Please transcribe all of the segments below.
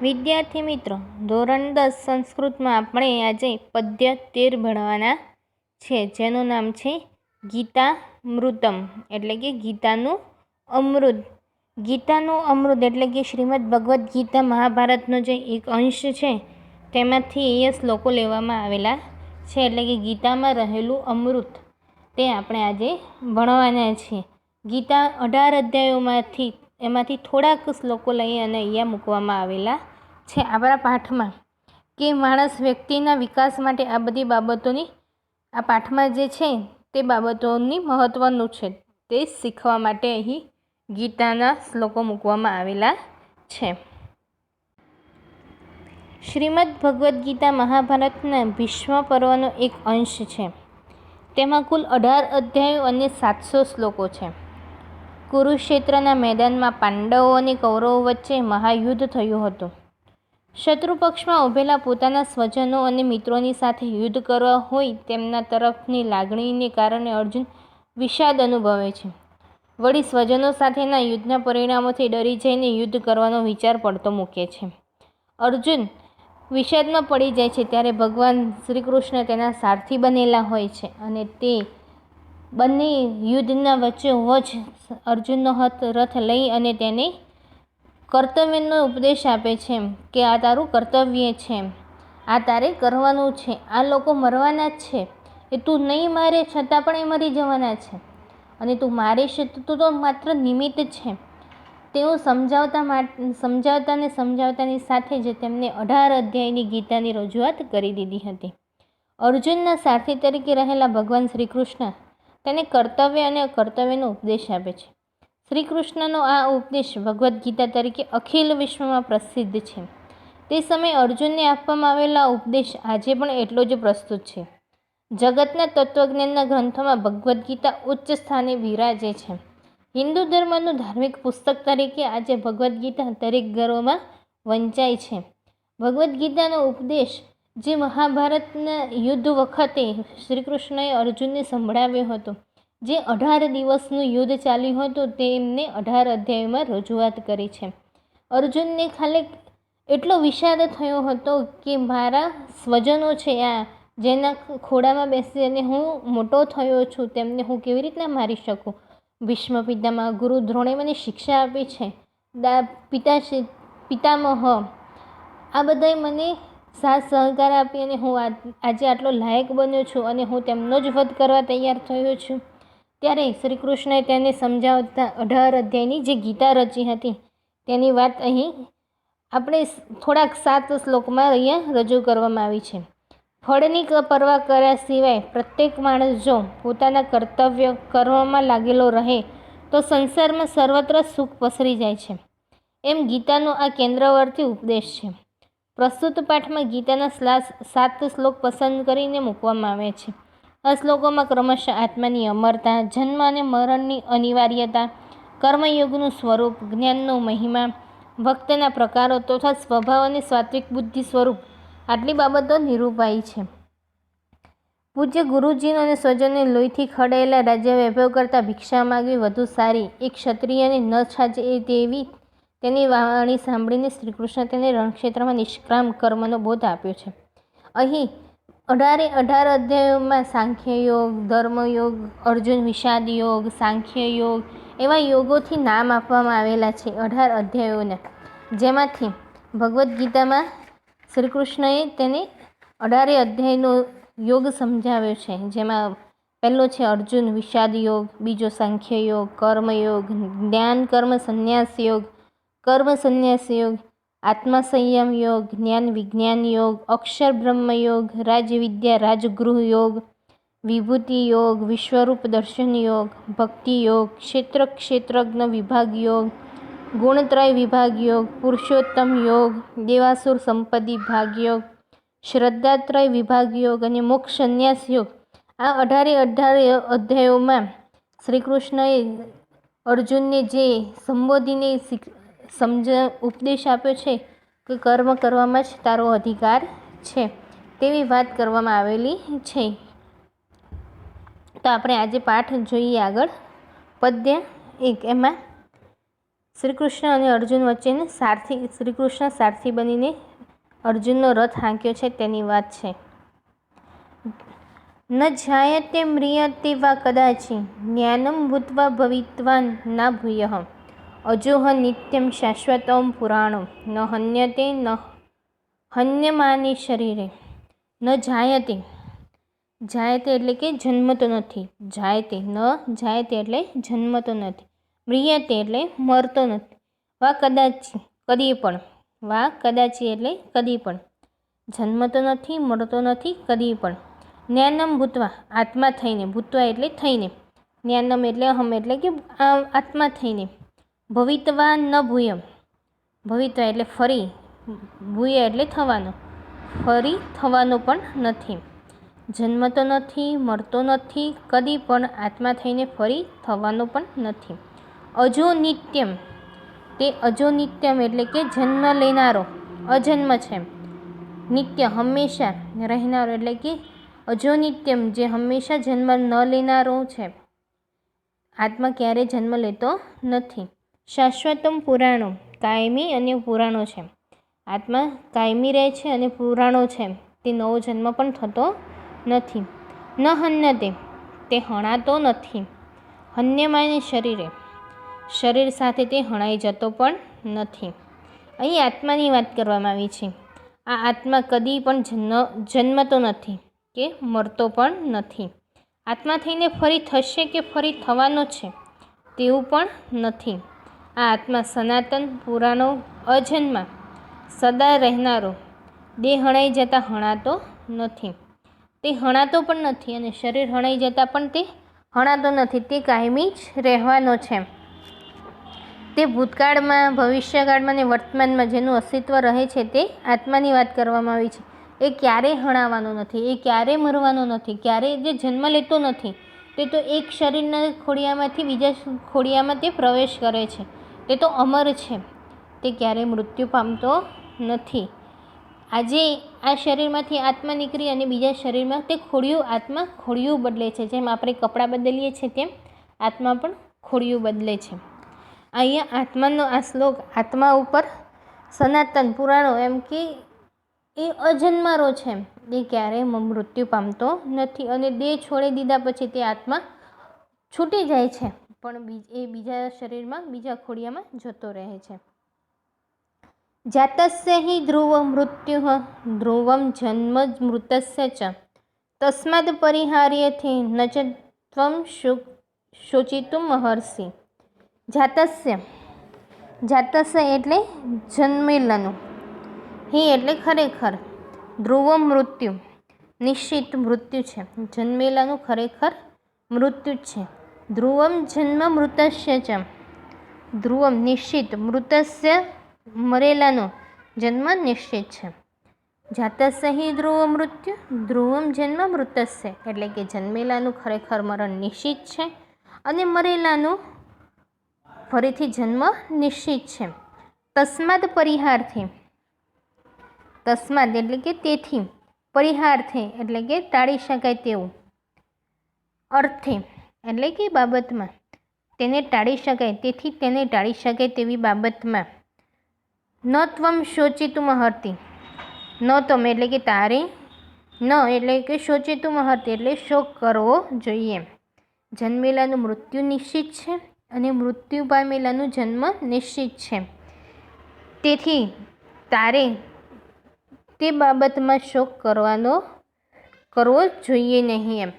વિદ્યાર્થી મિત્રો, ધોરણ 10 સંસ્કૃતમાં આપણે આજે પદ્ય 13 ભણવાના છે, જેનું નામ છે ગીતામૃતમ, એટલે કે ગીતાનું અમૃત. ગીતાનું અમૃત એટલે કે શ્રીમદ ભગવદ્ ગીતા મહાભારતનો જે એક અંશ છે, તેમાંથી એ શ્લોકો લેવામાં આવેલા છે, એટલે કે ગીતામાં રહેલું અમૃત તે આપણે આજે ભણવાના છીએ. ગીતા 18 અધ્યાયોમાંથી એમાંથી થોડાક શ્લોકો લઈ અને અહીંયા મૂકવામાં આવેલા છે આપણા પાઠમાં, કે માણસ વ્યક્તિના વિકાસ માટે આ બધી બાબતોની આ પાઠમાં જે છે તે બાબતોની મહત્ત્વનું છે તે શીખવા માટે અહીં ગીતાના શ્લોકો મૂકવામાં આવેલા છે. શ્રીમદ ભગવદ્ ગીતા મહાભારતના ભીષ્મ પર્વનો એક અંશ છે. તેમાં કુલ 18 અધ્યાયો અને 700 શ્લોકો છે. કુરુક્ષેત્રના મેદાનમાં પાંડવો અને કૌરવો વચ્ચે મહાયુદ્ધ થયું હતું. શત્રુ પક્ષમાં ઊભેલા પોતાના સ્વજનો અને મિત્રોની સાથે યુદ્ધ કરવા હોય તેમના તરફની લાગણીને કારણે અર્જુન વિષાદ અનુભવે છે. વળી સ્વજનો સાથેના યુદ્ધના પરિણામોથી ડરી જઈને યુદ્ધ કરવાનો વિચાર પડતો મૂકે છે. અર્જુન વિષાદમાં પડી જાય છે ત્યારે ભગવાન શ્રી કૃષ્ણ તેના સારથી બનેલા હોય છે અને તે બંને યુદ્ધના વચ્ચોવચ અર્જુનનો રથ લઈ અને તેને કર્તવ્યનો ઉપદેશ આપે છે કે આ તારું કર્તવ્ય છે, આ તારે કરવાનું છે, આ લોકો મરવાના જ છે, એ તું નહીં મારે છતાં પણ એ મરી જવાના છે અને તું મારીશ તું તો માત્ર નિમિત્ત છે. તેઓ સમજાવતાની સાથે જ તેમને 18 અધ્યાયની ગીતાની રજૂઆત કરી દીધી હતી. અર્જુનના સારથી તરીકે રહેલા ભગવાન શ્રી કૃષ્ણ તેને કર્તવ્ય અને અકર્તવ્યનો ઉપદેશ આપે છે. શ્રી કૃષ્ણનો આ ઉપદેશ ભગવદ્ ગીતા તરીકે અખિલ વિશ્વમાં પ્રસિદ્ધ છે. તે સમયે અર્જુનને આપવામાં આવેલા ઉપદેશ આજે પણ એટલો જ પ્રસ્તુત છે. જગતના તત્વજ્ઞાનના ગ્રંથોમાં ભગવદ્ ગીતા ઉચ્ચ સ્થાને બિરાજે છે. હિન્દુ ધર્મનું ધાર્મિક પુસ્તક તરીકે આજે ભગવદ્ ગીતા દરેક ઘરોમાં વંચાય છે. ભગવદ્ ગીતાનો ઉપદેશ જે મહાભારતના યુદ્ધ વખતે શ્રી કૃષ્ણએ અર્જુનને સંભળાવ્યો હતો, જે 18 દિવસનું યુદ્ધ ચાલ્યું હતું, તેમને 18 અધ્યાયોમાં રજૂઆત કરી છે. અર્જુનને ખાલી એટલો વિષાદ થયો હતો કે મારા સ્વજનો છે, આ જેના ખોળામાં બેસી અને હું મોટો થયો છું, તેમને હું કેવી રીતના મારી શકું. ભીષ્મ પિતામહ, ગુરુ દ્રોણે મને શિક્ષા આપી છે, પિતામહ આ બધાએ મને સાથ સહકાર આપી અને હું આજે આટલો લાયક બન્યો છું અને હું તેમનો જ વધ કરવા તૈયાર થયો છું. ત્યારે શ્રી કૃષ્ણએ તેને સમજાવતા 18 અધ્યાયની જે ગીતા રચી હતી તેની વાત અહીં આપણે થોડાક 7 શ્લોકમાં અહીંયા રજૂ કરવામાં આવી છે. ફળની પરવા કર્યા સિવાય પ્રત્યેક માણસ જો પોતાના કર્તવ્ય કર્મમાં લાગેલો રહે તો સંસારમાં સર્વત્ર સુખ પસરી જાય છે, એમ ગીતાનો આ કેન્દ્રવર્તી ઉપદેશ છે. પ્રસ્તુત પાઠમાં ગીતાના 7 શ્લોક પસંદ કરીને મૂકવામાં આવ્યા છે. આ શ્લોકોમાં ક્રમશઃ આત્માની અમરતા, જન્મ અને મરણની અનિવાર્યતા, કર્મયોગનું સ્વરૂપ, જ્ઞાનનો મહિમા, ભક્તના પ્રકારો તથા સ્વભાવ અને સાત્વિક બુદ્ધિ સ્વરૂપ આટલી બાબતો નિરૂપાઈ છે. પૂજ્ય ગુરુજીનો અને સ્વજનને લોહીથી ખડાયેલા રાજ્ય વૈભવ કરતાં ભિક્ષા માગવી વધુ સારી, એક ક્ષત્રિયને ન છાજે તેવી તેની વાણી સાંભળીને શ્રી કૃષ્ણ તેને રણક્ષેત્રમાં નિષ્કામ કર્મનો બોધ આપ્યો છે. અહીં 18 અધ્યાયોમાં સાંખ્ય યોગ, ધર્મયોગ, અર્જુન વિષાદ યોગ, સાંખ્ય યોગ એવા યોગોથી નામ આપવામાં આવેલા છે 18 અધ્યાયોને, જેમાંથી ભગવદ્ ગીતામાં શ્રી કૃષ્ણએ તેને 18 અધ્યાયનો યોગ સમજાવ્યો છે. જેમાં પહેલો છે અર્જુન વિષાદ યોગ, બીજો સાંખ્ય યોગ, કર્મયોગ, જ્ઞાન કર્મ સંન્યાસ યોગ, કર્મ સંન્યાસ યોગ, આત્મા સંયમ યોગ, જ્ઞાન વિજ્ઞાન યોગ, અક્ષર બ્રહ્મ યોગ, રાજવિદ્યા રાજગૃહ યોગ, વિભૂતિ યોગ, વિશ્વરૂપ દર્શન યોગ, ભક્તિ યોગ, ક્ષેત્રજ્ઞ વિભાગ યોગ, ગુણત્રય વિભાગ યોગ, પુરુષોત્તમ યોગ, દેવાસુર સંપત્તિ ભાગ યોગ, શ્રદ્ધાત્રય વિભાગ યોગ અને મોક્ષ સંન્યાસ યોગ. આ 18 અધ્યાયોમાં શ્રી કૃષ્ણએ અર્જુનને જે સંબોધીને ઉપદેશ આપ્યો છે કે કર્મ કરવામાં જ તારો અધિકાર છે, તેવી વાત કરવામાં આવેલી છે. તો આપણે આજે પાઠ જોઈએ આગળ. પદ્ય 1 એમાં શ્રી કૃષ્ણ અને અર્જુન વચ્ચેને શ્રી કૃષ્ણ સારથી બનીને અર્જુનનો રથ હાંક્યો છે તેની વાત છે. ન જાયતે મ્રિયતે વા કદાચિ જ્ઞાનમ ભૂત્વા ભવિત્વાન ના ભૂયઃ અજોહ નિત્યમ શાશ્વતમ પુરાણો ન હન્યતે ન હન્યમાને શરીરે. ન જાયતે, જાયતે એટલે કે જન્મતો નથી. જાયતે ન જાયતે એટલે જન્મતો નથી. મ્રિયતે એટલે મરતો નથી. વા કદાચિ કદી પણ. વા કદાચિ એટલે કદી પણ. જન્મતો નથી, મરતો નથી કદી પણ. જ્ઞાનમ ભૂત્વા આત્મા થઈને. ભૂત્વા એટલે થઈને. જ્ઞાનમ એટલે અહમ એટલે કે આત્મા થઈને. ભવિત્વા ન ભૂયમ. ભવિત્વા એટલે ફરી. ભૂય એટલે થવાનો. ફરી થવાનો પણ નથી. જન્મતો નથી, મરતો નથી કદી પણ. આત્મા થઈને ફરી થવાનો પણ નથી. અજો નિત્યમ. તે અજો નિત્યમ એટલે કે જન્મ લેનારો, અજન્મ છે. નિત્ય હંમેશા રહેનારો એટલે કે અજો નિત્યમ જે હંમેશા જન્મ ન લેનારો છે. આત્મા ક્યારેય જન્મ લેતો નથી. શાશ્વતમ પુરાણો કાયમી અને પુરાણો છે. આત્મા કાયમી રહે છે અને પુરાણો છે. તે નવો જન્મ પણ થતો નથી. ન હન્યતે તે હણાતો નથી. હન્યમાને શરીરે શરીર સાથે તે હણાઈ જતો પણ નથી. અહીં આત્માની વાત કરવામાં આવી છે. આ આત્મા કદી પણ જન્મતો નથી કે મરતો પણ નથી. આત્મા થઈને ફરી થશે કે ફરી થવાનો છે તેવું પણ નથી. આ આત્મા સનાતન, પુરાણો, અજન્મા, સદા રહેનારો, દેહ હણાઈ જતાં હણાતો નથી. તે હણાતો પણ નથી અને શરીર હણાઈ જતાં પણ તે હણાતો નથી. તે કાયમી જ રહેવાનો છે. તે ભૂતકાળમાં, ભવિષ્યકાળમાં અને વર્તમાનમાં જેનું અસ્તિત્વ રહે છે તે આત્માની વાત કરવામાં આવી છે. એ ક્યારેય હણાવાનો નથી, એ ક્યારેય મરવાનો નથી, ક્યારેય જે જન્મ લેતો નથી. તે તો એક શરીરના ખોડિયામાંથી બીજા ખોડિયામાં તે પ્રવેશ કરે છે. તે તો અમર છે. તે ક્યારેય મૃત્યુ પામતો નથી. આજે આ શરીરમાંથી આત્મા નીકળી અને બીજા શરીરમાં તે ખોડિયું, આત્મા ખોડિયું બદલે છે. જેમ આપણે કપડાં બદલીએ છીએ તેમ આત્મા પણ ખોડિયું બદલે છે. અહીંયા આત્માનો આ શ્લોક આત્મા ઉપર સનાતન પુરાણો એમ કે એ અજન્મારો છે. એ ક્યારેય મૃત્યુ પામતો નથી અને દેહ છોડી દીધા પછી તે આત્મા છૂટી જાય છે પણ એ બીજા શરીરમાં, બીજા ખોડિયામાં જતો રહે છે. જાતસ્ય હિ ધ્રુવ મૃત્યુ ધ્રુવમ જન્મ મૃતસ્ય ચ તસ્માદ પરિહાર્યથી ન ચ ત્વમ શોચિતુમ મહર્ષિ. જાતસ્ય, જાતસ્ય એટલે જન્મેલાનું. હિ એટલે ખરેખર. ધ્રુવમ મૃત્યુ નિશ્ચિત મૃત્યુ છે. જન્મેલાનું ખરેખર મૃત્યુ છે. ધ્રુવમ જન્મ મૃતસ્ય ચ ધ્રુવમ નિશ્ચિત મૃતસ્ય મરેલાનો જન્મ નિશ્ચિત છે. જાતસ્ય હિ ધ્રુવ મૃત્યુ ધ્રુવમ જન્મ મૃતસ્ય એટલે કે જન્મેલાનું ખરેખર મરણ નિશ્ચિત છે અને મરેલાનું ફરીથી જન્મ નિશ્ચિત છે. તસ્માદ પરિહારથી, તસ્માદ એટલે કે તેથી, પરિહારથી એટલે કે ટાળી શકાય તેવું, અર્થે એટલે કે બાબતમાં, તેને ટાળી શકાય તેથી તેને ટાળી શકાય તેવી બાબતમાં ન ત્વમ શોચિતુમ અર્હતિ. ન તમે એટલે કે તારે, ન એટલે કે શોચિતુમ અર્હતિ એટલે શોક કરવો જોઈએ. જન્મેલાનું મૃત્યુ નિશ્ચિત છે અને મૃત્યુ પામેલાનું જન્મ નિશ્ચિત છે. તેથી તારે તે બાબતમાં શોક કરવો જોઈએ નહીં એમ.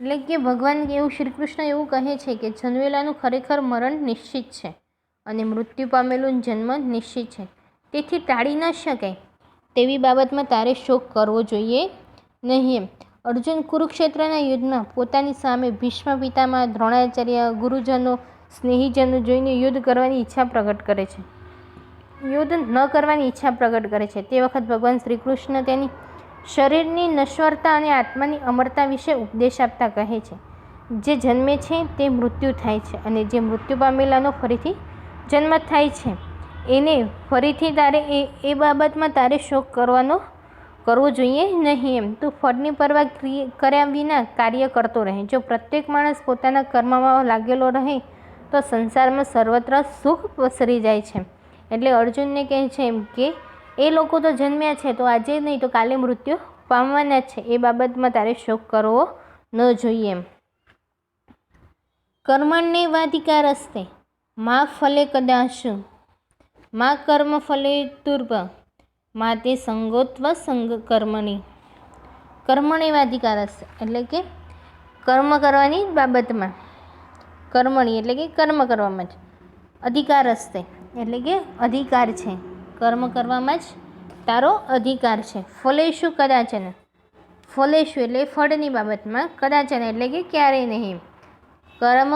એટલે કે ભગવાન એવું, શ્રી કૃષ્ણ એવું કહે છે કે જન્મેલાનું ખરેખર મરણ નિશ્ચિત છે અને મૃત્યુ પામેલું જન્મ નિશ્ચિત છે. તેથી ટાળી ન શકાય તેવી બાબતમાં તારે શોક કરવો જોઈએ નહીં એમ. અર્જુન કુરુક્ષેત્રના યુદ્ધમાં પોતાની સામે ભીષ્મ પિતામહ, દ્રોણાચાર્ય, ગુરુજનો, સ્નેહીજનો જોઈને યુદ્ધ કરવાની ઈચ્છા પ્રગટ કરે છે. યુદ્ધ ન કરવાની ઈચ્છા પ્રગટ કરે છે. તે વખત ભગવાન શ્રી કૃષ્ણ તેની શરીરની નશ્વરતા અને આત્માની અમરતા વિશે ઉપદેશ આપતા કહે છે. જે જન્મે છે તે મૃત્યુ થાય છે અને જે મૃત્યુ પામેલાનો ફરીથી જન્મ થાય છે એને ફરીથી તારે એ બાબતમાં તારે શોક કરવો જોઈએ નહીં એમ. તું ફળની પરવા કર્યા વિના કાર્ય કરતો રહે. જો પ્રત્યેક માણસ પોતાના કર્મમાં લાગેલો રહે તો તો સંસારમાં સર્વત્ર સુખ પસરી જાય છે. એટલે અર્જુનને કહે છે એમ કે એ લોકો તો જન્મ્યા છે તો આજે નહીં તો કાલે મૃત્યુ પામવાના જ છે. એ બાબતમાં તારે શોક કરવો ન જોઈએ એમ. કર્મણ્યેવાધિકારસ્તે મા ફલે કદાચ મા કર્મ ફલે તુર્ભ મા તે સંગોત્વ સંગ કર્મણી. કર્મણ્યેવાધિકારસ્તે એટલે કે કર્મ કરવાની બાબતમાં, કર્મણી એટલે કે કર્મ કરવામાં જ, અધિકારસ્તે એટલે કે અધિકાર છે, કર્મ કરવામાં જ તારો અધિકાર છે. ફલેશુ કદાચન, ફલેશુ એટલે ફળની બાબતમાં, કદાચન એટલે કે ક્યારેય નહીં. કર્મ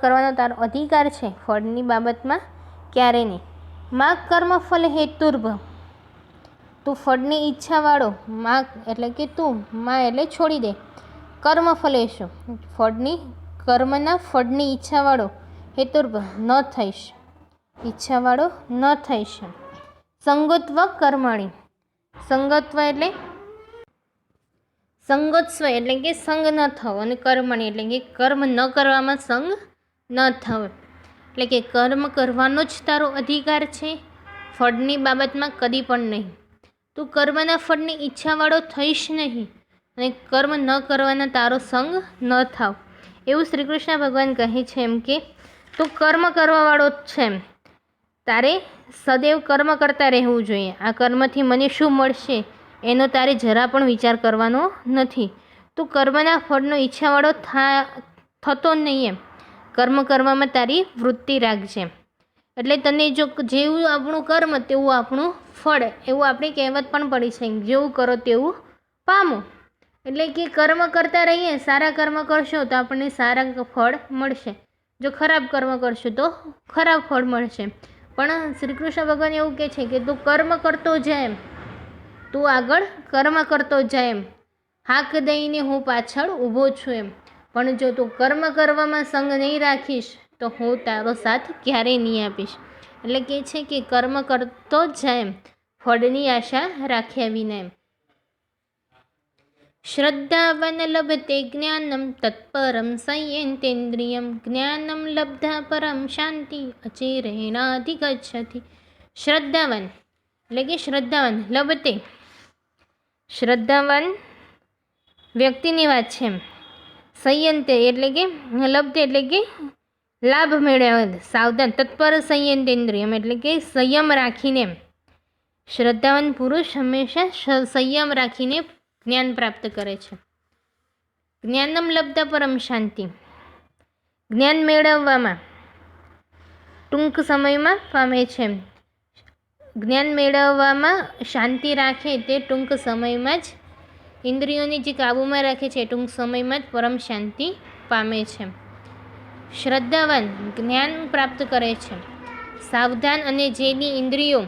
કરવાનો તારો અધિકાર છે, ફળની બાબતમાં ક્યારેય નહીં. મા કર્મ ફલ હેતુર્ભ, તું ફળની ઈચ્છાવાળો, મા એટલે કે તું, મા એટલે છોડી દે, કર્મ ફલેશુ કર્મના ફળની ઈચ્છાવાળો, હેતુર્ભ ન થઈશ, ઈચ્છાવાળો ન થઈશ. સંગત્વ કર્મણી, સંગત્વ એટલે સંગોત્સ્વ એટલે કે સંગ ન થવો, અને કર્મણી એટલે કે કર્મ ન કરવામાં સંગ ન થવો. એટલે કે કર્મ કરવાનો જ તારો અધિકાર છે, ફળની બાબતમાં કદી પણ નહીં. તું કર્મના ફળની ઈચ્છાવાળો થઈશ નહીં અને કર્મ ન કરવાના તારો સંગ ન થાવ. એવું શ્રી કૃષ્ણ ભગવાન કહે છે એમ કે તું કર્મ કરવાવાળો જ છે, તારે સદૈવ કર્મ કરતા રહેવું જોઈએ. આ કર્મથી મને શું મળશે એનો તારે જરા પણ વિચાર કરવાનો નથી. તું કર્મના ફળનો ઈચ્છાવાળો થતો નહીં એમ, કર્મ કરવામાં તારી વૃત્તિ રાખજે. એટલે તને જો જેવું આપણું કર્મ તેવું આપણું ફળ, એવું આપણી કહેવત પણ પડી છે, જેવું કરો તેવું પામો. એટલે કે કર્મ કરતા રહીએ, સારા કર્મ કરશો તો આપણને સારા ફળ મળશે, જો ખરાબ કર્મ કરશું તો ખરાબ ફળ મળશે. પણ શ્રી કૃષ્ણ ભગવાન એવું કહે છે કે તું કર્મ કરતો જાય એમ, તું આગળ કર્મ કરતો જાય એમ, હાક દઈને હું પાછળ ઊભો છું એમ. પણ જો તું કર્મ કરવામાં સંગ નહીં રાખીશ તો હું તારો સાથ ક્યારેય નહીં આપીશ. એટલે કહે છે કે કર્મ કરતો જ જાય એમ, ફળની આશા રાખ્યા વિના એમ. શ્રદ્ધાવન લભતે જ્ઞાનમ તત્પરમ સંયંતેન્દ્રિયમ જ્ઞાનમ લબ્ધા પરમ શાંતિ અચેરેણાધિગચ્છતિ. શ્રદ્ધાવાન એટલે કે શ્રદ્ધાવાન, લભતે શ્રદ્ધાવાન વ્યક્તિની વાત છે. સંયંતે એટલે કે લબ્ધે એટલે કે લાભ મેળવ્યા, સાવધાન, તત્પર સંયંતેન્દ્રિયમ એટલે કે સંયમ રાખીને, શ્રદ્ધાવાન પુરુષ હંમેશા સંયમ રાખીને જ્ઞાન પ્રાપ્ત કરે છે. જ્ઞાનમ લબ્ધા પરમ શાંતિ, જ્ઞાન મેળવવામાં ટૂંક સમયમાં પામે છે. જ્ઞાન મેળવવામાં શાંતિ રાખે તે ટૂંક સમયમાં જ, ઇન્દ્રિયોને જે કાબૂમાં રાખે છે ટૂંક સમયમાં જ પરમ શાંતિ પામે છે. શ્રદ્ધાવાન જ્ઞાન પ્રાપ્ત કરે છે, સાવધાન અને જેની ઇન્દ્રિયો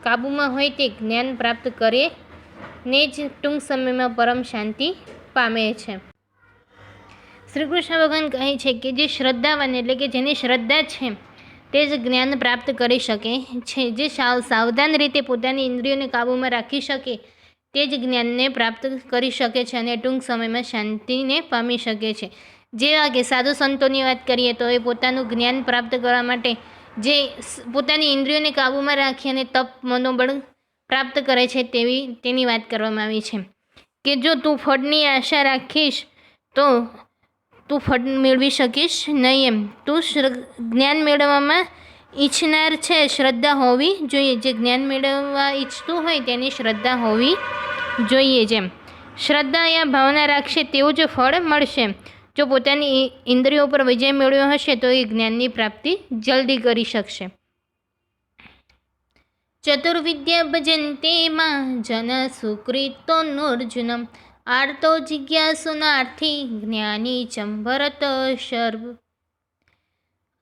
કાબૂમાં હોય તે જ્ઞાન પ્રાપ્ત કરે ને જ ટૂંક સમયમાં પરમ શાંતિ પામે છે. શ્રી કૃષ્ણ ભગવાન કહે છે કે જે શ્રદ્ધાવાન એટલે કે જેની શ્રદ્ધા છે તે જ જ્ઞાન પ્રાપ્ત કરી શકે છે. જે સાવધાન રીતે પોતાની ઇન્દ્રિયોને કાબૂમાં રાખી શકે તે જ જ્ઞાનને પ્રાપ્ત કરી શકે છે અને ટૂંક સમયમાં શાંતિને પામી શકે છે. જેવા કે સાધુ સંતોની વાત કરીએ તો એ પોતાનું જ્ઞાન પ્રાપ્ત કરવા માટે જે પોતાની ઇન્દ્રિયોને કાબૂમાં રાખી અને તપ મનોબળ પ્રાપ્ત કરે છે તેની વાત કરવામાં આવી છે કે જો તું ફળની આશા રાખીશ તો તું ફળ મેળવી શકીશ નહીં એમ. તું જ્ઞાન મેળવવામાં ઈચ્છનાર છે, શ્રદ્ધા હોવી જોઈએ. જે જ્ઞાન મેળવવા ઈચ્છતું હોય તેની શ્રદ્ધા હોવી જોઈએ. જેમ શ્રદ્ધા યા ભાવના રાખશે તેવું જ ફળ મળશે. જો પોતાની ઇન્દ્રિયો પર વિજય મેળવ્યો હશે તો એ જ્ઞાનની પ્રાપ્તિ જલ્દી કરી શકશે. ચતુર્વિદ્યા ભજન્તે માં જન સુકૃતો નોર્જુનમ આર્તો જિજ્ઞાસુનાર્થી જ્ઞાની ચંભરત શર્વ.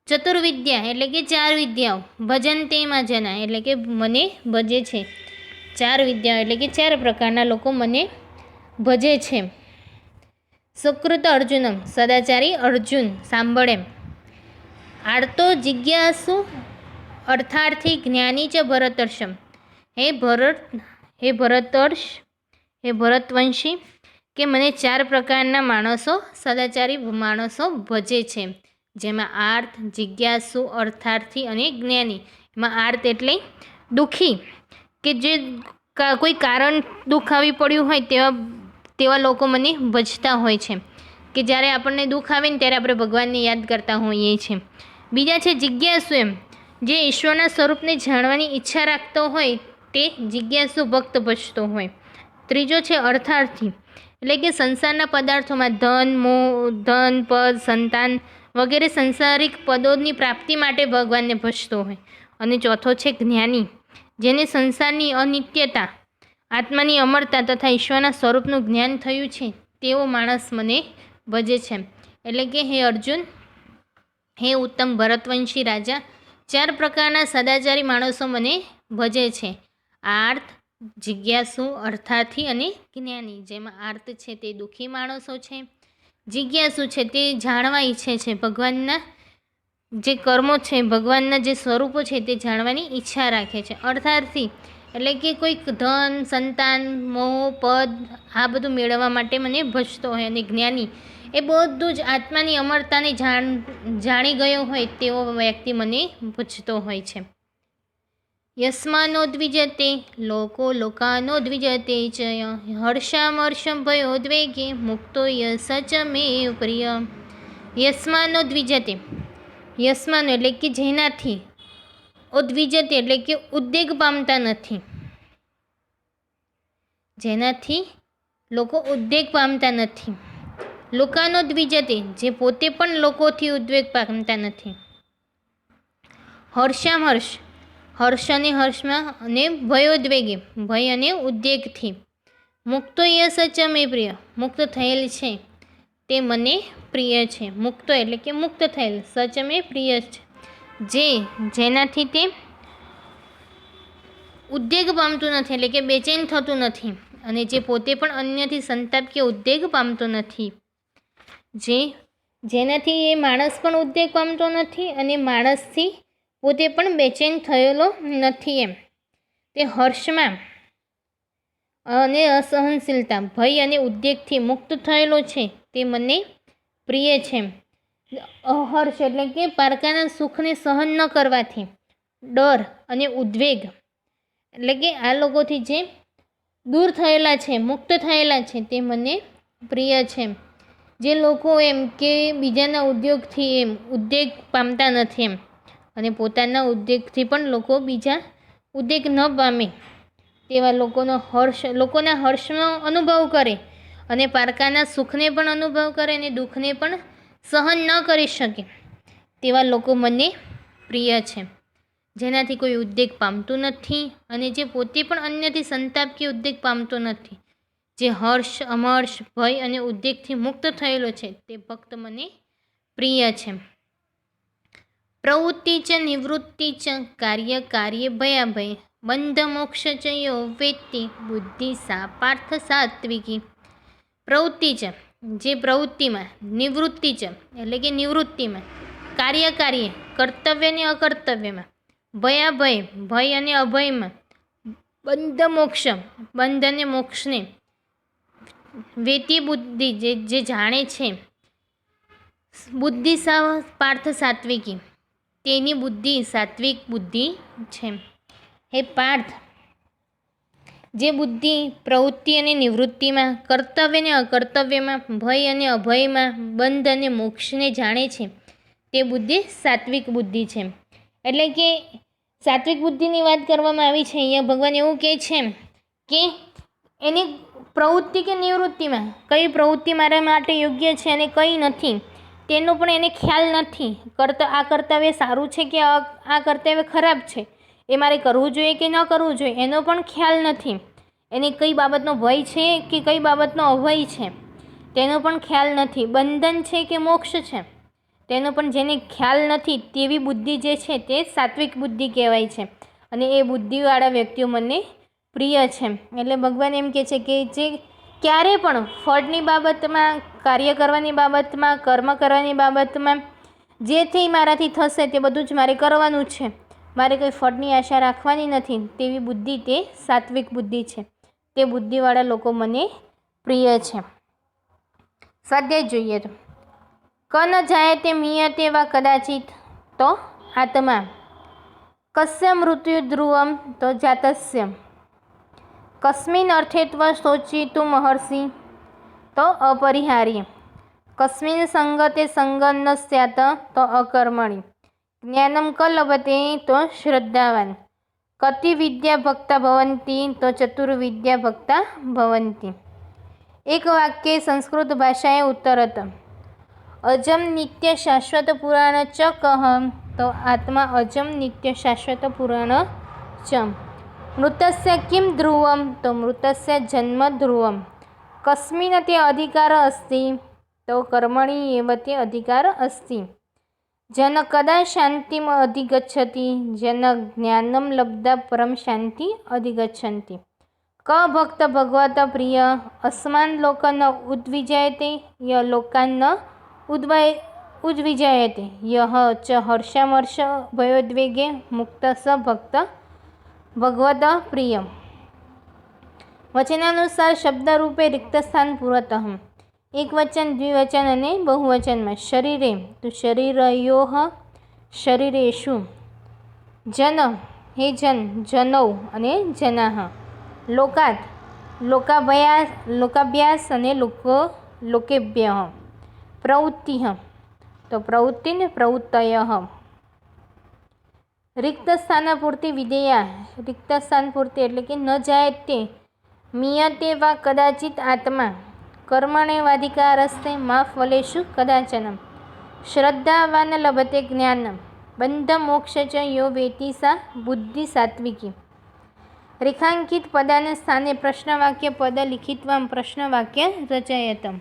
ચતુર્વિદ્યા એટલે કે 4 વિદ્યાઓ, ભજન્તેમાં જના એટલે કે મને ભજે છે. 4 વિદ્યાઓ એટલે કે 4 પ્રકારના લોકો મને ભજે છે. સુકૃત અર્જુનમ સદાચારી અર્જુન સાંભળે. આર્તો જિજ્ઞાસુ અર્થાર્થી જ્ઞાની ચ ભરતર્ષમ. હે ભરતવંશી કે મને 4 પ્રકારના માણસો, સદાચારી માણસો ભજે છે. જેમાં આર્ત, જિજ્ઞાસુ, અર્થાર્થી અને જ્ઞાની. એમાં આર્ત એટલે દુઃખી, કે જે કોઈ કારણ દુઃખ આવી પડ્યું હોય તેવા લોકો મને ભજતા હોય છે, કે જ્યારે આપણને દુઃખ આવે ને ત્યારે આપણે ભગવાનને યાદ કરતા હોઈએ છીએ. બીજા છે જિજ્ઞાસુ, એમ જે ઈશ્વરના સ્વરૂપને જાણવાની ઈચ્છા રાખતો હોય તે જિજ્ઞાસુ ભક્ત ભજતો હોય. ત્રીજો છે અર્થાર્થી, એટલે કે સંસારના પદાર્થોમાં ધન, પદ, સંતાન વગેરે સંસારિક પદોની પ્રાપ્તિ માટે ભગવાનને ભજતો હોય. અને ચોથો છે જ્ઞાની, જેને સંસારની અનિત્યતા, આત્માની અમરતા તથા ઈશ્વરના સ્વરૂપનું જ્ઞાન થયું છે તેવો માણસ મને ભજે છે. એટલે કે હે અર્જુન, હે ઉત્તમ ભરતવંશી રાજા, 4 પ્રકારના સદાચારી માણસો મને ભજે છે: આર્ત, જિજ્ઞાસુ, અર્થાર્થી અને જ્ઞાની. જેમાં આર્ત છે તે દુઃખી માણસો છે, જિજ્ઞાસુ છે તે જાણવા ઈચ્છે છે, ભગવાનના જે કર્મો છે, ભગવાનના જે સ્વરૂપો છે તે જાણવાની ઈચ્છા રાખે છે. અર્થાર્થી એટલે કે કોઈક ધન, સંતાન, મોહ, પદ આ બધું મેળવવા માટે મને ભજતો હોય. અને જ્ઞાની એ બધું જ આત્માની અમરતાને જાણી ગયો હોય તેવો વ્યક્તિ મને ભજતો હોય છે. યસ્માનો દ્વિજતે લોકો લોકાનો દ્વિજતે ચ હર્ષામર્ષમ ભયોદ્વેગે મુક્તો યસ ચ મે પ્રિય. યસ્માનો દ્વિજતે, યસ્માનો એટલે કે જેનાથી, ઉદ્વિજતે એટલે કે ઉદ્વેગ પામતા નથી, જેનાથી લોકો ઉદ્વેગ પામતા નથી. લોકાનો દ્વિજતે, જે પોતે પણ લોકોથી ઉદ્વેગ પામતા નથી. હર્ષામહર્ષ, હર્ષ અને હર્ષમાં, અને ભયોદ્વેગે ભય અને ઉદ્વેગથી. મુક્તો યસ ચ મે પ્રિય, મુક્ત થયેલ છે તે મને પ્રિય છે. મુક્તો એટલે કે મુક્ત થયેલ, સચ મે પ્રિય છે, જેનાથી તે ઉદ્વેગ પામતું નથી, એટલે કે બેચેન થતું નથી, અને જે પોતે પણ અન્યથી સંતાપ કે ઉદ્વેગ પામતો નથી. જેનાથી એ માણસ પણ ઉદ્વેગ પામતો નથી અને માણસથી પોતે પણ બેચેન થયેલો નથી. એમ તે હર્ષમાં અને અસહનશીલતા, ભય અને ઉદ્વેગથી મુક્ત થયેલો છે તે મને પ્રિય છે. અહર્ષ એટલે કે પારકાના સુખને સહન ન કરવાથી, ડર અને ઉદ્વેગ એટલે કે આ લોકોથી જે દૂર થયેલા છે, મુક્ત થયેલા છે તે મને પ્રિય છે. જે લોકો એમ કે બીજાના ઉદ્યોગથી એમ ઉદ્વેગ પામતા નથી એમ, અને પોતાના ઉદ્વેગથી પણ લોકો બીજા ઉદ્વેગ ન પામે તેવા લોકોના હર્ષનો અનુભવ કરે અને પારકાના સુખને પણ અનુભવ કરે અને દુઃખને પણ સહન ન કરી શકે તેવા લોકો મને પ્રિય છે. જેનાથી કોઈ ઉદ્વેગ પામતું નથી અને જે પોતે પણ અન્યથી સંતાપ કે ઉદ્વેગ પામતો નથી, જે હર્ષ, અમર્ષ, ભય અને ઉદ્વેગથી મુક્ત થયેલો છે તે ભક્ત મને પ્રિય છે. પ્રવૃત્તિ ચ નિવૃત્તિ ચ કાર્ય કાર્ય ભયાભય બંધ મોક્ષ ચ યો વેત્તિ બુદ્ધિ સા પાર્થ સાત્વિકી. પ્રવૃત્તિ ચ, જે પ્રવૃત્તિમાં, નિવૃત્તિ ચ એટલે કે નિવૃત્તિમાં, કાર્ય કર્તવ્ય અને અકર્તવ્યમાં, ભયાભય ભય અને અભયમાં, બંધ મોક્ષ બંધ અને મોક્ષને, વેતી બુદ્ધિ જે જાણે છે, બુદ્ધિ સા પાર્થ સાત્વિકી તેની બુદ્ધિ સાત્વિક બુદ્ધિ છે. હે પાર્થ, જે બુદ્ધિ પ્રવૃત્તિ અને નિવૃત્તિમાં, કર્તવ્ય અને અકર્તવ્યમાં, ભય અને અભયમાં, બંધ અને મોક્ષને જાણે છે તે બુદ્ધિ સાત્વિક બુદ્ધિ છે. એટલે કે સાત્વિક બુદ્ધિની વાત કરવામાં આવી છે. અહીંયા ભગવાન એવું કહે છે કે એની પ્રવૃત્તિ કે નિવૃત્તિમાં કઈ પ્રવૃત્તિ મારા માટે યોગ્ય છે અને કઈ નથી તેનો પણ એને ખ્યાલ નથી. આ કર્તવ્ય સારું છે કે આ કર્તવ્ય ખરાબ છે, એ મારે કરવું જોઈએ કે ન કરવું જોઈએ એનો પણ ખ્યાલ નથી. એને કઈ બાબતનો ભય છે કે કઈ બાબતનો અભય છે તેનો પણ ખ્યાલ નથી. બંધન છે કે મોક્ષ છે તેનો પણ જેને ખ્યાલ નથી તેવી બુદ્ધિ જે છે તે સાત્વિક બુદ્ધિ કહેવાય છે. અને એ બુદ્ધિવાળા વ્યક્તિઓ મને પ્રિય છે. એટલે ભગવાન એમ કહે છે કે જે ક્યારે પણ ફળની બાબતમાં, કાર્ય કરવાની બાબતમાં, કર્મ કરવાની બાબતમાં જેથી મારાથી થશે તે બધું જ મારે કરવાનું છે, મારે કંઈ ફળની આશા રાખવાની નથી તેવી બુદ્ધિ તે સાત્વિક બુદ્ધિ છે. તે બુદ્ધિવાળા લોકો મને પ્રિય છે. સ્વાધ્યાય જોઈએ તો ક ન જાયતે મીયતે વા કદાચિત તો આત્મા, કસ્ય મૃત્યુ ધ્રુવમ તો જાતસ્ય, કસ્મિન અર્થેત્વ શોચિતું મહર્ષિ તો અપરિહાર્ય, કસ્મિન સંગતે સંગમ ન સ્યાત તો અકર્મણિ, જ્ઞાનમ ક લભતે તો શ્રદ્ધાવાન, કતિ વિદ્યા ભક્તા ભવંતી તો ચતુર્વિદ્યા ભક્તા ભવંતી. એક વાક્ય સંસ્કૃત ભાષાએ ઉત્તરત, અજમ નિત્ય શાશ્વત પુરાણ ચ કહમ તો આત્મા અજમ નિત્ય શાશ્વત પુરાણ ચ, મૃતસ્ય કિમ ધ્રુવમ તો મૃતસ્ય જન્મ ધ્રુવમ, કસ્મિન તે અધિકાર અસ્તિ તો કર્મણિ એવ તે અધિકાર અસ્તિ, જન કદા શાંતિમ અધિગચ્છતિ જન જ્ઞાનમ લબ્ધા પરમ શાંતિ અધિગચ્છન્તિ, ક ભક્ત ભગવત પ્રિય અસ્માન લોકન ઉદ્વિજયતે ય લોકાન ઉદ્વિજયતે યહ ચ હર્ષામર્ષ ભયોદ્વેગે મુક્ત સ ભક્ત ભગવત પ્રિય. વચનાનુસાર શબ્દરૂપે રિક્ત સ્થાન પૂરતઃ એક વચન, દ્વિવચન અને બહુવચનમાં. શરીરે તો શરીરયોઃ શરીરેષુ, જન હે જન જનૌ અને જનાઃ, લોકાત લોકાભ્યાસ અને લોકેભ્યઃ, પ્રવૃત્તિઃ તો પ્રવૃત્તિને પ્રવૃત્તયઃ. રિક્ત સ્થાનપૂર્તિ વિધેયા, રિક્ત સ્થાનપૂર્તિ એટલે કે ન જાય તે મીયતે વા કદાચિત આત્મા, કર્મણેવાધિકારસ્તે મા ફલેષુ કદાચન, શ્રદ્ધાવાન લભતે જ્ઞાનમ, બંધ મોક્ષ ચ યો વેતિ સા બુદ્ધિ સાત્વિકી. રેખાંકિત પદાના સ્થાને પ્રશ્નવાક્ય પદ લિખિત્વા પ્રશ્નવાક્ય રચયતમ.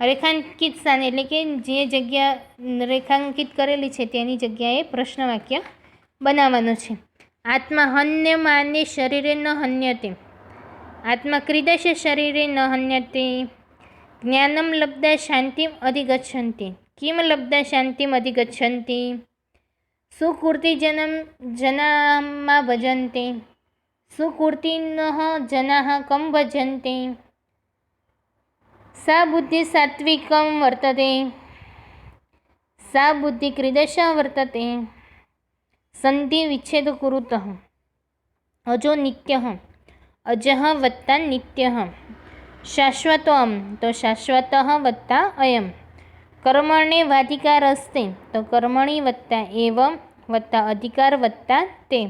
રેખાંકિત સ્થાન એટલે કે જે જગ્યા રેખાંકિત કરેલી છે તેની જગ્યાએ પ્રશ્નવાક્ય બનાવવાનું છે. આત્મા હન્યમાને શરીરે ન હન્યતે, આત્મા ક્રીડશ શરીરે ન હન્યતે, જ્ઞાનમ લબ્ધા શાંતિમ અધિગચ્છન્તિ, કિમ લબ્ધા શાંતિમ અધિગચ્છન્તિ, સુકૃતિ જનામા ભજન્તે, સુકૃતિનઃ જનાઃ કમ ભજન્તે, સા બુદ્ધિ સાત્વિકમ વર્તતે, સા બુદ્ધિ ક્રીડશ વર્તતે, સંધિ વિચ્છેદ કુરુતઃ, અજો નિત્યઃ અજઃ વત્તા નિત્યઃ, શાશ્વતમ તો શાશ્વતઃ વત્તા અયમ, કર્મણે વાધિકાર અસ્તે તો કર્મણિ વત્તા એવ વત્તા અધિકાર વત્તા તે,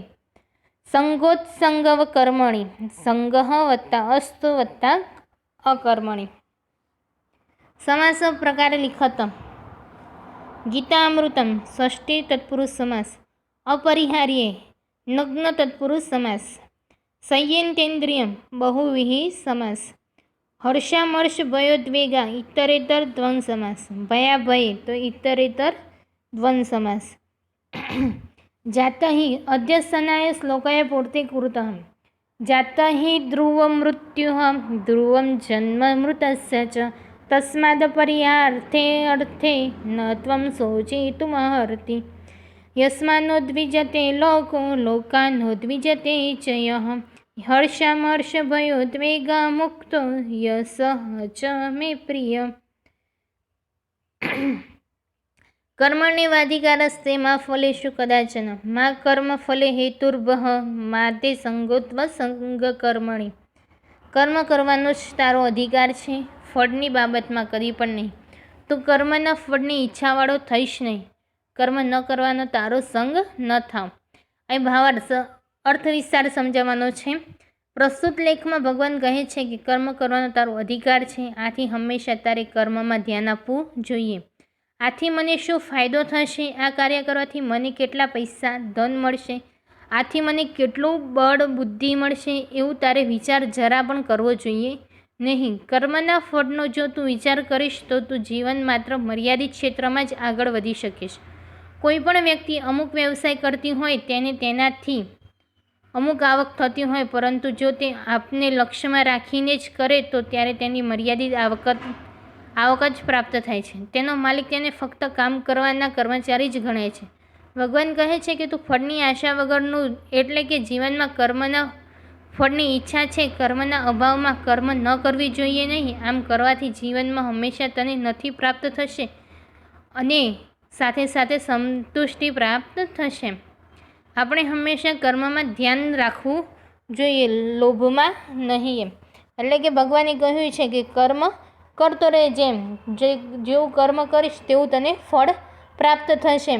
સંગોત્સંગવ કર્મણિ સંગઃ વત્તા અસ્તુ વત્તા અકર્મણિ. સમાસ પ્રકારે લિખત. ગીતામૃતમ ષષ્ઠી તત્પુરુષ સમાસ, અપરિહાર્યે નગ્ન તત્પુરુષ સમાસ, સંયંતેન્દ્રિયમ બહુવ્રીહિ સમાસ, હર્ષામર્ષ ભયોદ્વેગા ઇતરેતર દ્વંદ સમાસ, ભયાભયે તો ઇતરેતર દ્વંદ સમાસ. જાત હિ અધ્યસનાય શ્લોકાય પૂર્તિ કુરુતઃ, જાત હિ ધ્રુવમ મૃત્યુઃ ધ્રુવમ જન્મ મૃતસ્ય ચ, તસ્માદ પર્યાર્થે અર્થે ન ત્વં શોચિતુમર્હતિ, યસ્માન્નોદ્વિજતે લોકો લોકાન્નોદ્વિજતે ચ યઃ, હર્ષામર્ષ ભયોદ્વેગા મુક્તો યસ ચ મે પ્રિય. કર્મણ્યેવાધિકારસ્તે મા ફલેષુ કદાચન, મા કર્મ ફલે હેતુર્ભઃ મા તે સંગોત્વ સંગ કર્મણિ, કર્મ કરવાનો જ તારો અધિકાર છે, ફળની બાબતમાં કદી પણ નહીં. તું કર્મના ફળની ઈચ્છાવાળો થઈશ નહીં, કર્મ ન કરવાનો તારો સંગ ન થાવ. અહીં ભાવાર્થ અર્થ વિસ્તાર સમજાવવાનો છે. પ્રસ્તુત લેખમાં ભગવાન કહે છે કે કર્મ કરવાનો તારો અધિકાર છે, આથી હંમેશા તારે કર્મમાં ધ્યાન આપવું જોઈએ. આથી મને શું ફાયદો થશે, આ કાર્ય કરવાથી મને કેટલા પૈસા ધન મળશે, આથી મને કેટલું બળ બુદ્ધિ મળશે, એવું તારે વિચાર જરા પણ કરવો જોઈએ નહીં. કર્મના ફળનો જો તું વિચાર કરીશ તો તું જીવન માત્ર મર્યાદિત ક્ષેત્રમાં જ આગળ વધી શકીશ. કોઈ પણ વ્યક્તિ અમુક વ્યવસાય કરતી હોય તેને તેનાથી અમુક આવક થતી હોય, પરંતુ જો તે આપને લક્ષ્યમાં રાખીને જ કરે તો ત્યારે તેની મર્યાદિત આવક જ પ્રાપ્ત થાય છે. તેનો માલિક તેને ફક્ત કામ કરવાના કર્મચારી જ ગણે છે. ભગવાન કહે છે કે તું ફળની આશા વગરનું એટલે કે જીવનમાં કર્મના ફળની ઈચ્છા છે, કર્મના અભાવમાં કર્મ ન કરવી જોઈએ નહીં. આમ કરવાથી જીવનમાં હંમેશા તને નથી પ્રાપ્ત થશે અને સાથે સાથે સંતુષ્ટિ પ્રાપ્ત થશે. આપણે હંમેશા કર્મમાં ધ્યાન રાખવું જોઈએ, લોભમાં નહીં. એટલે કે ભગવાને કહ્યું છે કે કર્મ કરતો રહે, જેવું કર્મ કરીશ તેવું તને ફળ પ્રાપ્ત થશે.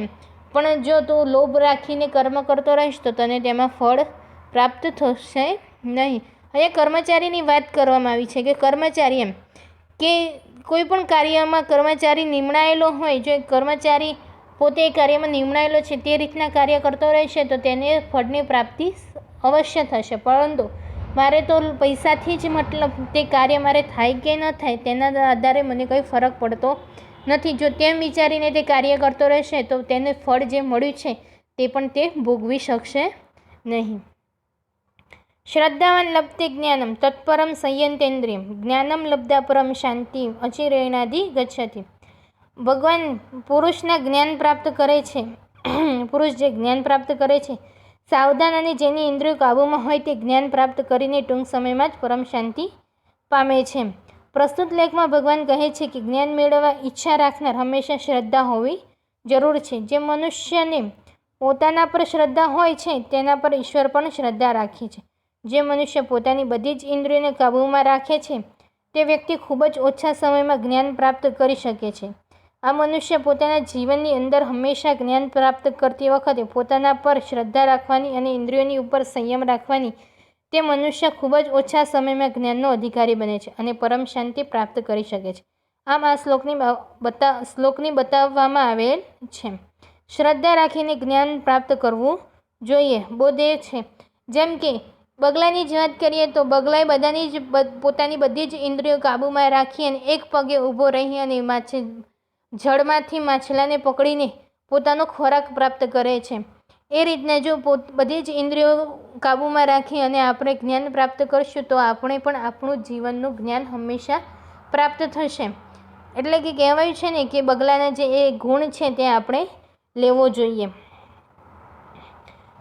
પણ જો તું લોભ રાખીને કર્મ કરતો રહીશ તો તને તેમાં ફળ પ્રાપ્ત થશે નહીં. અહીંયા કર્મચારીની વાત કરવામાં આવી છે કે કર્મચારી કે કોઈ પણ કાર્યમાં કર્મચારી નિમણાયેલો હોય, જો કર્મચારી પોતે એ કાર્યમાં નિમણાયેલો છે તે રીતના કાર્ય કરતો રહેશે તો તેને ફળની પ્રાપ્તિ અવશ્ય થશે. પરંતુ મારે તો પૈસાથી જ મતલબ તે કાર્ય મારે થાય કે ન થાય તેના આધારે મને કંઈ ફરક પડતો નથી. જો તેમ વિચારીને તે કાર્ય કરતો રહેશે તો તેને ફળ જે મળ્યું છે તે પણ તે ભોગવી શકશે નહીં. શ્રદ્ધાવાન લભતે જ્ઞાનમ તત્પરમ સંયંતેન્દ્રિયમ જ્ઞાનમ લબ્ધા પરમ શાંતિ અચિરેણાધિ ગચ્છતિ. ભગવાન પુરુષના જ્ઞાન પ્રાપ્ત કરે છે. પુરુષ જે જ્ઞાન પ્રાપ્ત કરે છે, સાવધાન અને જેની ઇન્દ્રિયો કાબૂમાં હોય તે જ્ઞાન પ્રાપ્ત કરીને ટૂંક સમયમાં જ પરમ શાંતિ પામે છે. પ્રસ્તુત લેખમાં ભગવાન કહે છે કે જ્ઞાન મેળવવા ઈચ્છા રાખનાર હંમેશા શ્રદ્ધા હોવી જરૂર છે. જે મનુષ્યને પોતાના પર શ્રદ્ધા હોય છે તેના પર ઈશ્વર પણ શ્રદ્ધા રાખે છે. જે મનુષ્ય પોતાની બધી જ ઇન્દ્રિયોને કાબૂમાં રાખે છે તે વ્યક્તિ ખૂબ જ ઓછા સમયમાં જ્ઞાન પ્રાપ્ત કરી શકે છે. આ મનુષ્ય પોતાના જીવનની અંદર હંમેશા જ્ઞાન પ્રાપ્ત કરતી વખતે પોતાના પર શ્રદ્ધા રાખવાની અને ઇન્દ્રિયોની ઉપર સંયમ રાખવાની તે મનુષ્ય ખૂબ જ ઓછા સમયમાં જ્ઞાનનો અધિકારી બને છે અને પરમ શાંતિ પ્રાપ્ત કરી શકે છે. આમ આ શ્લોકની બતાવવામાં આવેલ છે. શ્રદ્ધા રાખીને જ્ઞાન પ્રાપ્ત કરવું જોઈએ. બોધે છે જેમ કે બગલાની જ વાત કરીએ તો બગલાએ પોતાની બધી જ ઇન્દ્રિયો કાબૂમાં રાખી અને એક પગે ઊભો રહી અને જળમાંથી માછલાને પકડીને પોતાનો ખોરાક પ્રાપ્ત કરે છે. એ રીતના જો બધી જ ઇન્દ્રિયો કાબૂમાં રાખી અને આપણે જ્ઞાન પ્રાપ્ત કરશું તો આપણે પણ આપણું જીવનનું જ્ઞાન હંમેશા પ્રાપ્ત થશે. એટલે કે કહેવાયું છે ને કે બગલાના જે એ ગુણ છે તે આપણે લેવો જોઈએ.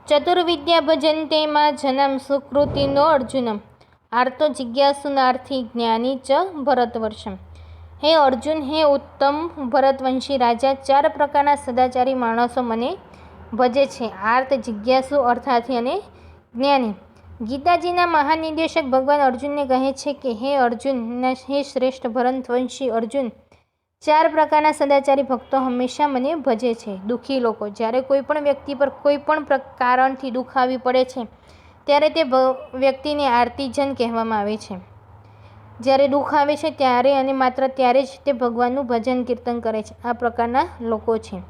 ચતુર્વિદ્યા ભજન્તે માં જનમ સુકૃતિનો અર્જુનમ આર્તો જિજ્ઞાસુનાર્થી જ્ઞાની ચ ભરતવર્ષમ. હે અર્જુન, હે ઉત્તમ ભરતવંશી રાજા, 4 પ્રકારના સદાચારી માણસો મને ભજે છે: આર્ત, જિજ્ઞાસુ, અર્થાર્થી અને જ્ઞાની. ગીતાજીના મહાનિદેશક ભગવાન અર્જુનને કહે છે કે હે અર્જુન, હે શ્રેષ્ઠ ભરતવંશી અર્જુન, 4 પ્રકારના સદાચારી ભક્તો હંમેશા મને ભજે છે. દુઃખી લોકો. જ્યારે કોઈ પણ વ્યક્તિ પર કોઈ પણ કારણથી દુઃખ આવી પડે છે ત્યારે તે વ્યક્તિને આર્તિજન કહેવામાં આવે છે. જ્યારે દુઃખ આવે છે ત્યારે અને માત્ર ત્યારે જ તે ભગવાનનું ભજન કીર્તન કરે છે. આ પ્રકારના લોકો છે.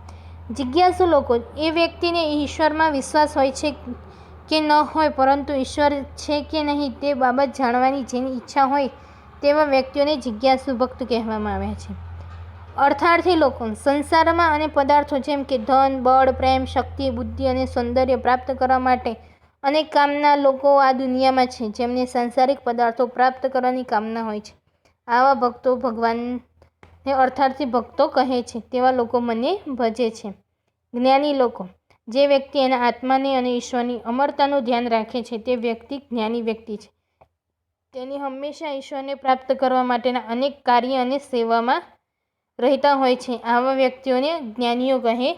જિજ્ઞાસુ લોકો. એ વ્યક્તિને ઈશ્વરમાં વિશ્વાસ હોય છે કે ન હોય, પરંતુ ઈશ્વર છે કે નહીં તે બાબત જાણવાની જેની ઈચ્છા હોય તેવા વ્યક્તિઓને જિજ્ઞાસુ ભક્ત કહેવામાં આવે છે. અર્થાર્થી લોકો. સંસારમાં અને પદાર્થો જેમ કે ધન, બળ, પ્રેમ, શક્તિ, બુદ્ધિ અને સૌંદર્ય પ્રાપ્ત કરવા માટે અનેક કામના લોકો આ દુનિયામાં છે, જેમને સાંસારિક પદાર્થો પ્રાપ્ત કરવાની કામના હોય છે. આવા ભક્તો ભગવાનને અર્થાર્થી ભક્તો કહે છે. તેવા લોકો મને ભજે છે. જ્ઞાની લોકો. જે વ્યક્તિ એના આત્માની અને ઈશ્વરની અમરતાનું ધ્યાન રાખે છે તે વ્યક્તિ જ્ઞાની વ્યક્તિ છે. તેની હંમેશા ઈશ્વરને પ્રાપ્ત કરવા માટેના અનેક કાર્ય અને સેવામાં રહેતા હોય છે. આવા વ્યક્તિઓને જ્ઞાનીઓ કહે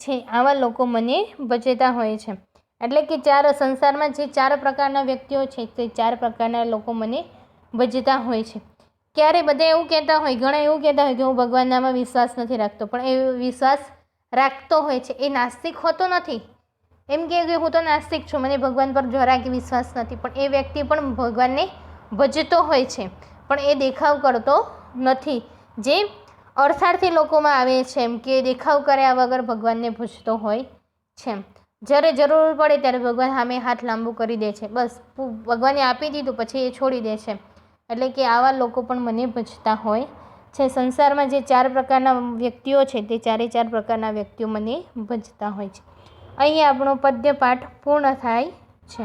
છે. આવા લોકો મને ભજેતા હોય છે. એટલે કે સંસારમાં જે 4 પ્રકારના વ્યક્તિઓ છે તે 4 પ્રકારના લોકો મને ભજતા હોય છે. ક્યારે બધા એવું કહેતા હોય, ઘણા એવું કહેતા હોય કે હું ભગવાનનામાં વિશ્વાસ નથી રાખતો, પણ એ વિશ્વાસ રાખતો હોય છે. એ નાસ્તિક હોતો નથી. એમ કે હું તો નાસ્તિક છું, મને ભગવાન પર જરાક વિશ્વાસ નથી, પણ એ વ્યક્તિ પણ ભગવાનને ભજતો હોય છે, પણ એ દેખાવ કરતો નથી. જે અર્થાર્થી લોકોમાં આવે છે એમ કે દેખાવ કર્યા વગર ભગવાનને ભજતો હોય છે. જ્યારે જરૂર પડે ત્યારે ભગવાન સામે હાથ લાંબુ કરી દે છે. બસ ભગવાને આપી દીધું પછી એ છોડી દે છે. એટલે કે આવા લોકો પણ મને ભજતા હોય છે. સંસારમાં જે 4 પ્રકારના વ્યક્તિઓ છે તે 4 પ્રકારના વ્યક્તિઓ મને ભજતા હોય છે. અહીં આપણો પદ્ય પાઠ પૂર્ણ થાય છે.